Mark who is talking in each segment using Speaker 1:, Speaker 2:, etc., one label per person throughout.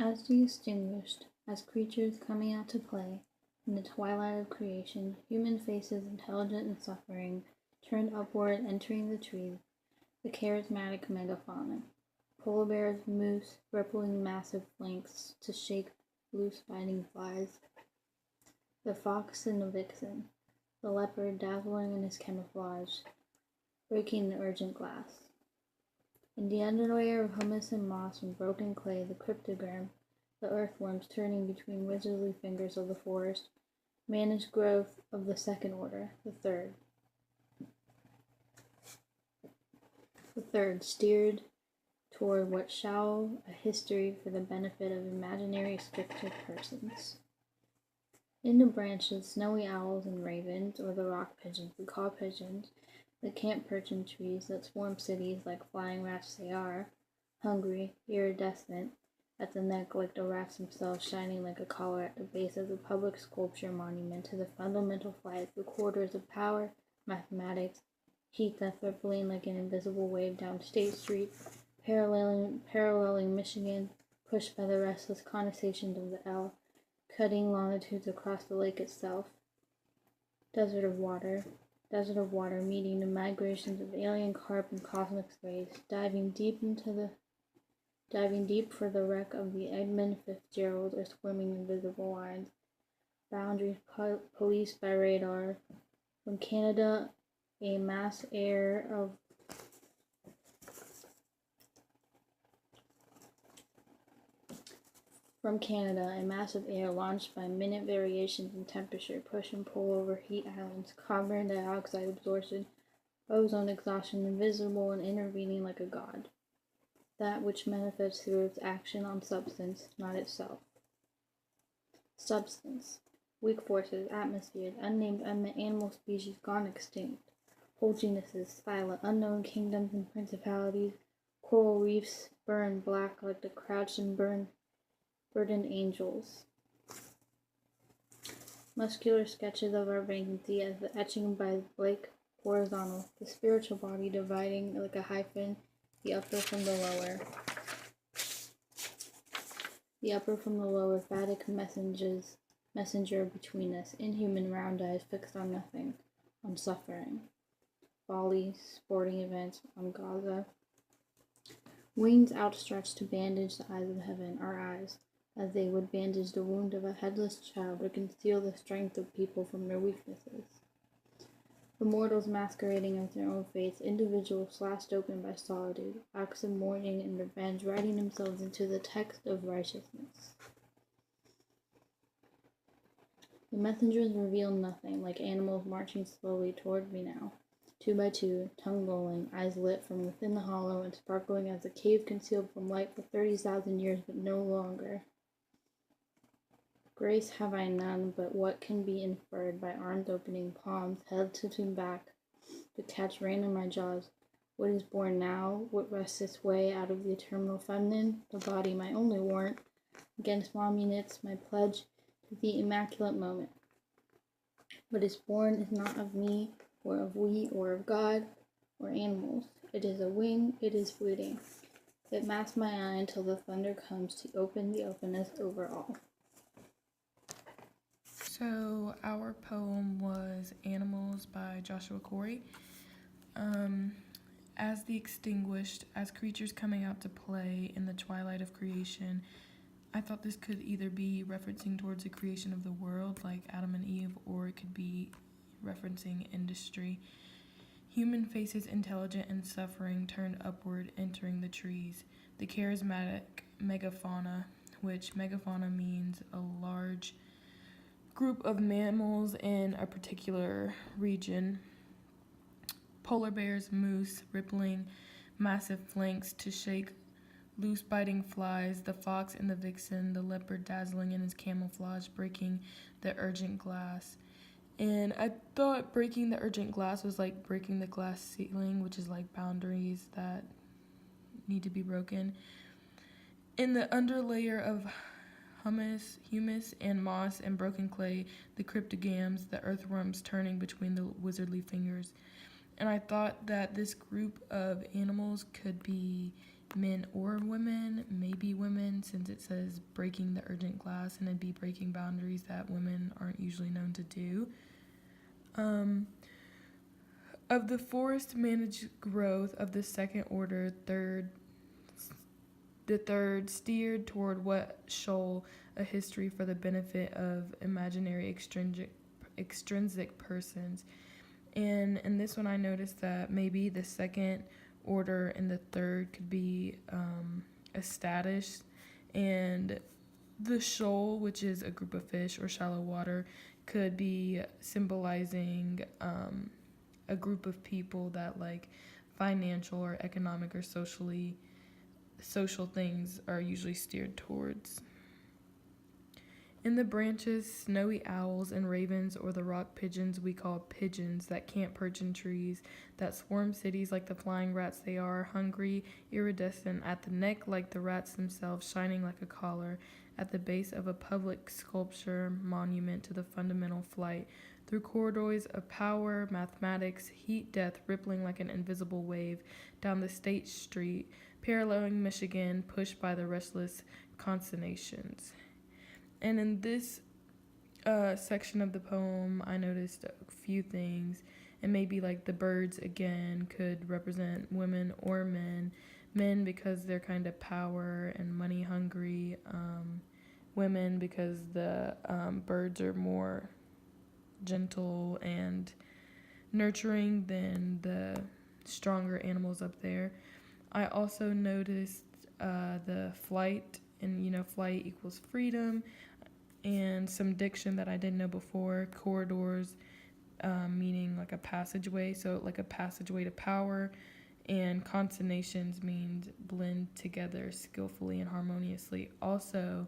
Speaker 1: As distinguished as creatures coming out to play in the twilight of creation, human faces intelligent and suffering, turned upward, entering the trees, the charismatic megafauna. Polar bears, moose, rippling massive flanks to shake loose biting flies. The fox and the vixen, the leopard dazzling in his camouflage, breaking the urgent glass. In the underlayer of humus and moss and broken clay, the cryptogram, the earthworms turning between wizardly fingers of the forest, managed growth of the second order, the third. The third steered toward what shall a history for the benefit of imaginary scripted persons. In the branches, snowy owls and ravens, or the rock pigeons we call pigeons, the camp perch in trees that swarm cities like flying rats they are, hungry, iridescent, at the neck like the rats themselves shining like a collar at the base of the public sculpture monument to the fundamental flight, the quarters of power, mathematics, heat death rippling like an invisible wave down State Street, paralleling Michigan, pushed by the restless condensations of the L, cutting longitudes across the lake itself. Desert of water meeting the migrations of alien carp and cosmic space, diving deep for the wreck of the Edmund Fitzgerald or swimming invisible lines, boundaries policed by radar. From Canada, a mass air From Canada, a mass of air launched by minute variations in temperature push and pull over heat islands, carbon dioxide absorption, ozone exhaustion, invisible and intervening like a god. That which manifests through its action on substance, not itself. Substance. Weak forces, atmospheres, unnamed animal species gone extinct. Whole genuses, silent, unknown kingdoms and principalities, coral reefs burn black like the crouched and burdened angels. Muscular sketches of our vacancy as the etching by Blake horizontal, the spiritual body dividing like a hyphen, the upper from the lower. The upper from the lower, phatic messenger between us, inhuman round eyes fixed on nothing, on suffering. Folly, sporting events, on Gaza. Wings outstretched to bandage the eyes of heaven, our eyes, as they would bandage the wound of a headless child or conceal the strength of people from their weaknesses. The mortals masquerading as their own fates, individuals slashed open by solitude, acts of mourning and revenge writing themselves into the text of righteousness. The messengers revealed nothing, like animals marching slowly toward me now, 2 by 2, tongue lolling, eyes lit from within the hollow and sparkling as a cave concealed from light for 30,000 years, but no longer. Grace have I none, but what can be inferred by arms opening, palms, head tilting back to catch rain in my jaws? What is born now? What rests its way out of the eternal feminine? The body, my only warrant against monuments, my pledge to the immaculate moment. What is born is not of me, or of we, or of God, or animals. It is a wing, it is fleeting. It masks my eye until the thunder comes to open the openness over all.
Speaker 2: So our poem was Animals by Joshua Corey. As the extinguished, as creatures coming out to play in the twilight of creation, I thought this could either be referencing towards the creation of the world, like Adam and Eve, or it could be referencing industry. Human faces intelligent and suffering turned upward, entering the trees. The charismatic megafauna, which megafauna means a large group of mammals in a particular region. Polar bears, moose, rippling massive flanks to shake loose biting flies, the fox and the vixen, the leopard dazzling in his camouflage, breaking the urgent glass. And I thought breaking the urgent glass was like breaking the glass ceiling, which is like boundaries that need to be broken. In the underlayer of humus and moss and broken clay, the cryptogams, the earthworms turning between the wizardly fingers. And I thought that this group of animals could be men or women, maybe women, since it says breaking the urgent glass, and it'd be breaking boundaries that women aren't usually known to do. Of the forest managed growth of the second order, the third steered toward what show a history for the benefit of imaginary extrinsic persons. And in this one, I noticed that maybe the second order and the third could be a status, and the shoal, which is a group of fish or shallow water, could be symbolizing a group of people that like financial or economic or social things are usually steered towards. In the branches, snowy owls and ravens, or the rock pigeons we call pigeons, that can't perch in trees, that swarm cities like the flying rats they are, hungry, iridescent at the neck like the rats themselves, shining like a collar, at the base of a public sculpture monument to the fundamental flight, through corridors of power, mathematics, heat, death, rippling like an invisible wave, down the State Street, paralleling Michigan, pushed by the restless consternations. And in this section of the poem, I noticed a few things, and maybe like the birds again could represent women or men. Men because they're kind of power and money hungry. Women because the birds are more gentle and nurturing than the stronger animals up there. I also noticed the flight, and flight equals freedom, and some diction that I didn't know before. Corridors, meaning like a passageway, so like a passageway to power, and consonnations means blend together skillfully and harmoniously. Also,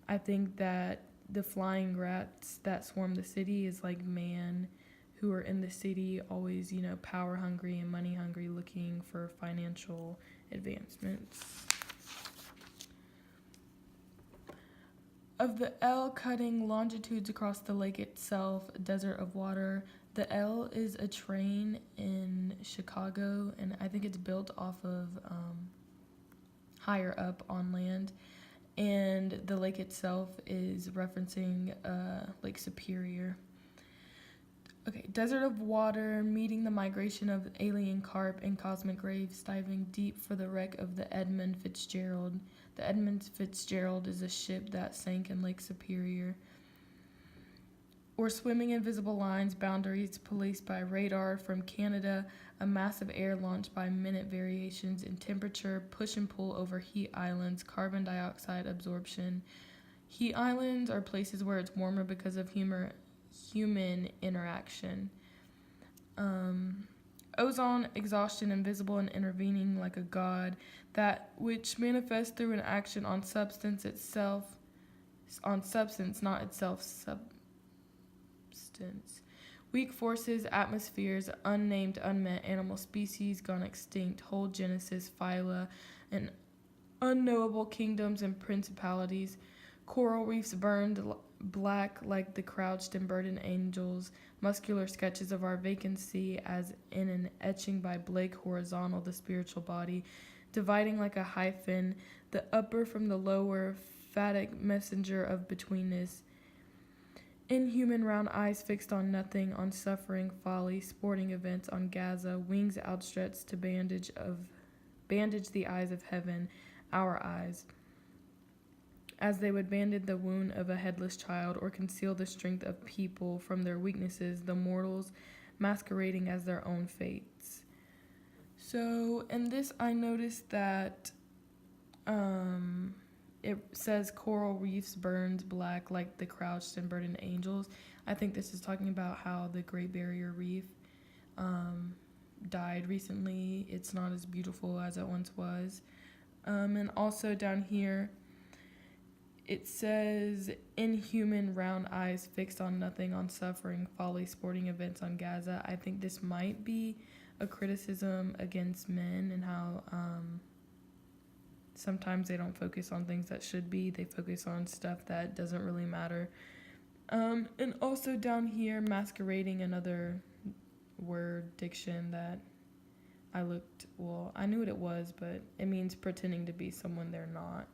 Speaker 2: I think that the flying rats that swarm the city is like man who are in the city, always, power hungry and money hungry, looking for financial advancements. Of the L cutting longitudes across the lake itself, a desert of water. The L is a train in Chicago, and I think it's built off of higher up on land. And the lake itself is referencing Lake Superior. Okay, desert of water, meeting the migration of alien carp and cosmic graves, diving deep for the wreck of the Edmund Fitzgerald. The Edmund Fitzgerald is a ship that sank in Lake Superior. Or swimming invisible lines, boundaries policed by radar from Canada, a massive air launch by minute variations in temperature, push and pull over heat islands, carbon dioxide absorption. Heat islands are places where it's warmer because of human interaction. Ozone, exhaustion, invisible and intervening like a god, that which manifests through an action on substance, not itself substance. Weak forces, atmospheres, unnamed, unmet animal species gone extinct, whole genesis, phyla, and unknowable kingdoms and principalities. Coral reefs burned black like the crouched and burdened angels, muscular sketches of our vacancy as in an etching by Blake, horizontal, the spiritual body, dividing like a hyphen, the upper from the lower, phatic messenger of betweenness. Inhuman round eyes fixed on nothing, on suffering, folly, sporting events, on Gaza, wings outstretched to bandage the eyes of heaven, our eyes, as they would bandage the wound of a headless child or conceal the strength of people from their weaknesses, the mortals masquerading as their own fates. So in this, I noticed that it says coral reefs burned black like the crouched and burdened angels. I think this is talking about how the Great Barrier Reef died recently. It's not as beautiful as it once was. And also down here, it says inhuman round eyes fixed on nothing, on suffering, folly, sporting events, on Gaza. I think this might be a criticism against men and how sometimes they don't focus on things that should be. They focus on stuff that doesn't really matter. And also down here, masquerading, another word diction that I knew what it was, but it means pretending to be someone they're not.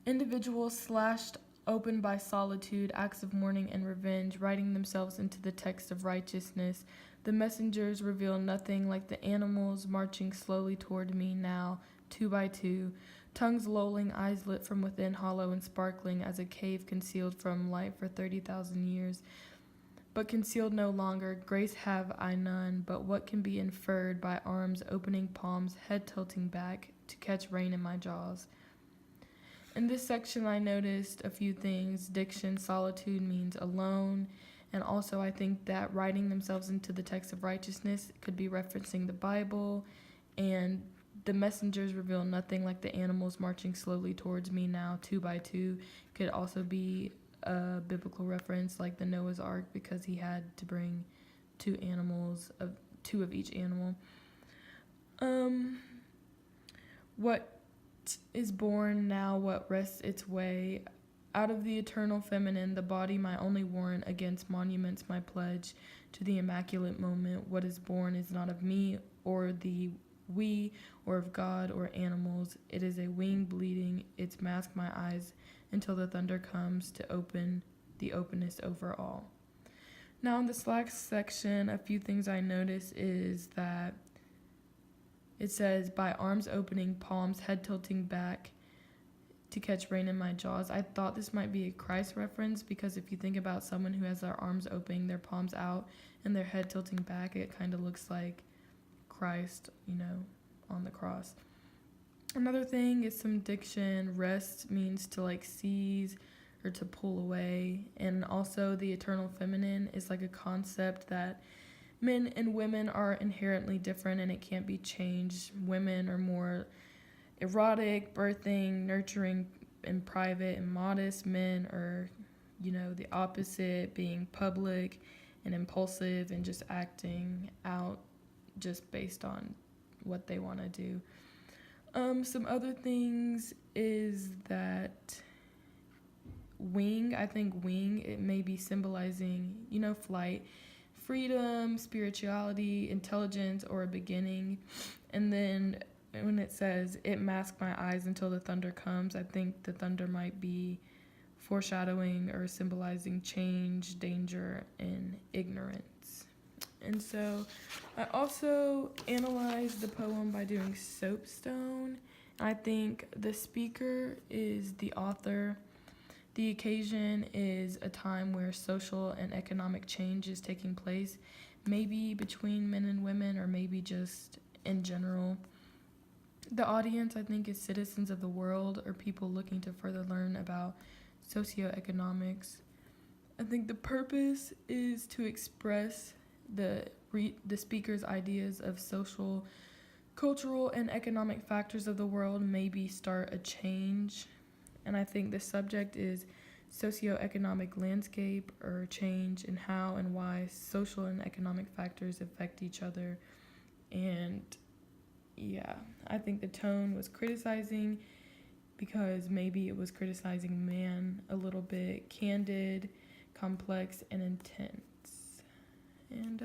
Speaker 2: Individuals slashed open by solitude, acts of mourning and revenge, writing themselves into the text of righteousness. The messengers reveal nothing like the animals marching slowly toward me now, 2 by 2, tongues lolling, eyes lit from within, hollow and sparkling as a cave concealed from light for 30,000 years. But concealed no longer, grace have I none, but what can be inferred by arms opening, palms, head tilting back to catch rain in my jaws. In this section, I noticed a few things. Diction, solitude means alone. And also, I think that writing themselves into the text of righteousness could be referencing the Bible. And the messengers reveal nothing like the animals marching slowly towards me now, 2 by 2. Could also be a biblical reference like the Noah's Ark, because he had to bring 2 of each animal. What is born now, what rests its way, out of the eternal feminine, the body my only warrant, against monuments my pledge to the immaculate moment. What is born is not of me or the we, or of God or animals. It is a wing bleeding, its mask my eyes until the thunder comes to open the openness over all. Now in the slack section, a few things I notice is that it says, by arms opening, palms, head tilting back to catch rain in my jaws. I thought this might be a Christ reference, because if you think about someone who has their arms opening, their palms out, and their head tilting back, it kind of looks like Christ, on the cross. Another thing is some diction. Rest means to seize or to pull away. And also the eternal feminine is like a concept that men and women are inherently different and it can't be changed. Women are more erotic, birthing, nurturing, and private and modest. Men are, the opposite, being public and impulsive and just acting out just based on what they want to do. Some other things is that wing, it may be symbolizing, flight, freedom, spirituality, intelligence, or a beginning. And then when it says, it masked my eyes until the thunder comes, I think the thunder might be foreshadowing or symbolizing change, danger, and ignorance. And so I also analyzed the poem by doing soapstone. I think the speaker is the author. The occasion is a time where social and economic change is taking place, maybe between men and women, or maybe just in general. The audience, I think, is citizens of the world, or people looking to further learn about socioeconomics. I think the purpose is to express the speaker's ideas of social, cultural, and economic factors of the world, maybe start a change. And I think the subject is socioeconomic landscape, or change, and how and why social and economic factors affect each other. And I think the tone was criticizing, because maybe it was criticizing man a little bit, candid, complex, and intense. And